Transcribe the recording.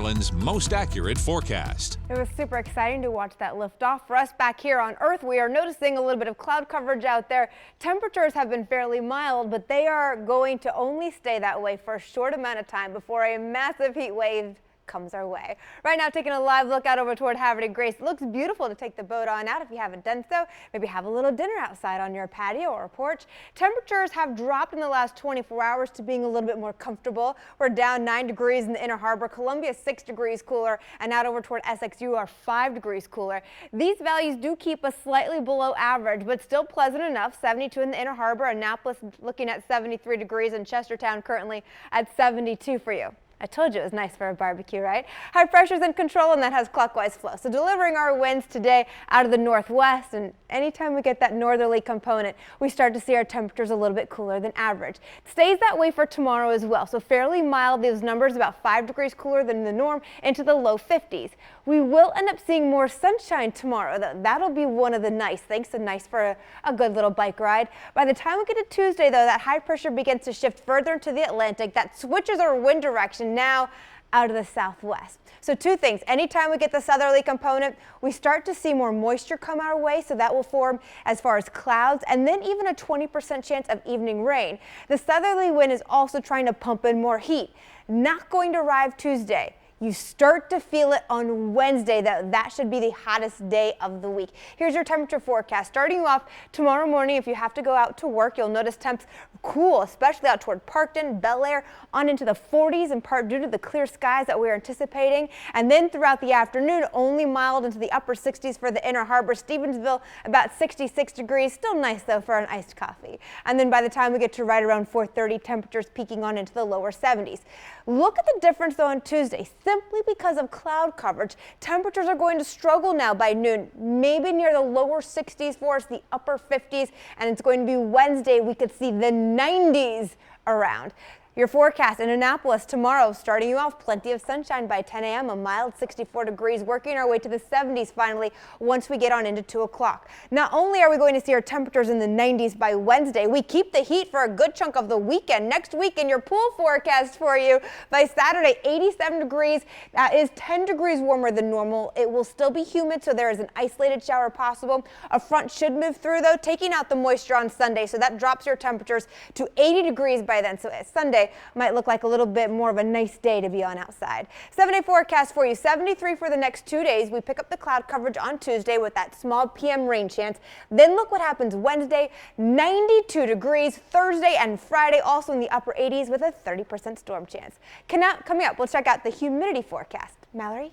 Maryland's most accurate forecast. It was super exciting to watch that lift off. For us back here on Earth, we are noticing a little bit of cloud coverage out there. Temperatures have been fairly mild, but they are going to only stay that way for a short amount of time before a massive heat wave comes our way. Right now, taking a live look out over toward Havre de Grace. It looks beautiful to take the boat on out if you haven't done so. Maybe have a little dinner outside on your patio or porch. Temperatures have dropped in the last 24 hours to being a little bit more comfortable. We're down 9 degrees in the Inner Harbor. Columbia 6 degrees cooler, and out over toward Essex you are 5 degrees cooler. These values do keep us slightly below average, but still pleasant enough. 72 in the Inner Harbor. Annapolis looking at 73 degrees, and Chestertown currently at 72 for you. I told you it was nice for a barbecue, right? High pressure's in control, and that has clockwise flow. So delivering our winds today out of the northwest, and anytime we get that northerly component, we start to see our temperatures a little bit cooler than average. It stays that way for tomorrow as well. So fairly mild. These numbers about 5 degrees cooler than the norm into the low 50s. We will end up seeing more sunshine tomorrow, though. That'll be one of the nice things, so nice for a good little bike ride. By the time we get to Tuesday, though, that high pressure begins to shift further into the Atlantic. That switches our wind direction now out of the southwest. So two things. Anytime we get the southerly component, we start to see more moisture come our way, so that will form as far as clouds, and then even a 20% chance of evening rain. The southerly wind is also trying to pump in more heat. Not going to arrive Tuesday. You start to feel it on Wednesday, though. That should be the hottest day of the week. Here's your temperature forecast. Starting you off tomorrow morning, if you have to go out to work, you'll notice temps cool, especially out toward Parkton, Bel Air, on into the 40s, in part due to the clear skies that we're anticipating. And then throughout the afternoon, only mild into the upper 60s for the Inner Harbor. Stevensville, about 66 degrees. Still nice, though, for an iced coffee. And then by the time we get to right around 4:30, temperatures peaking on into the lower 70s. Look at the difference, though, on Tuesday. Simply because of cloud coverage, temperatures are going to struggle now by noon, maybe near the lower 60s for us, the upper 50s, and it's going to be Wednesday. We could see the 90s around. Your forecast in Annapolis tomorrow, starting you off, plenty of sunshine by 10 a.m., a mild 64 degrees, working our way to the 70s finally once we get on into 2 o'clock. Not only are we going to see our temperatures in the 90s by Wednesday, we keep the heat for a good chunk of the weekend. Next week in your pool forecast for you, by Saturday, 87 degrees. That is 10 degrees warmer than normal. It will still be humid, so there is an isolated shower possible. A front should move through, though, taking out the moisture on Sunday, so that drops your temperatures to 80 degrees by then. So Sunday might look like a little bit more of a nice day to be on outside. 7-day forecast for you. 73 for the next 2 days. We pick up the cloud coverage on Tuesday with that small PM rain chance. Then look what happens Wednesday, 92 degrees. Thursday and Friday also in the upper 80s with a 30% storm chance. Coming up, we'll check out the humidity forecast. Mallory?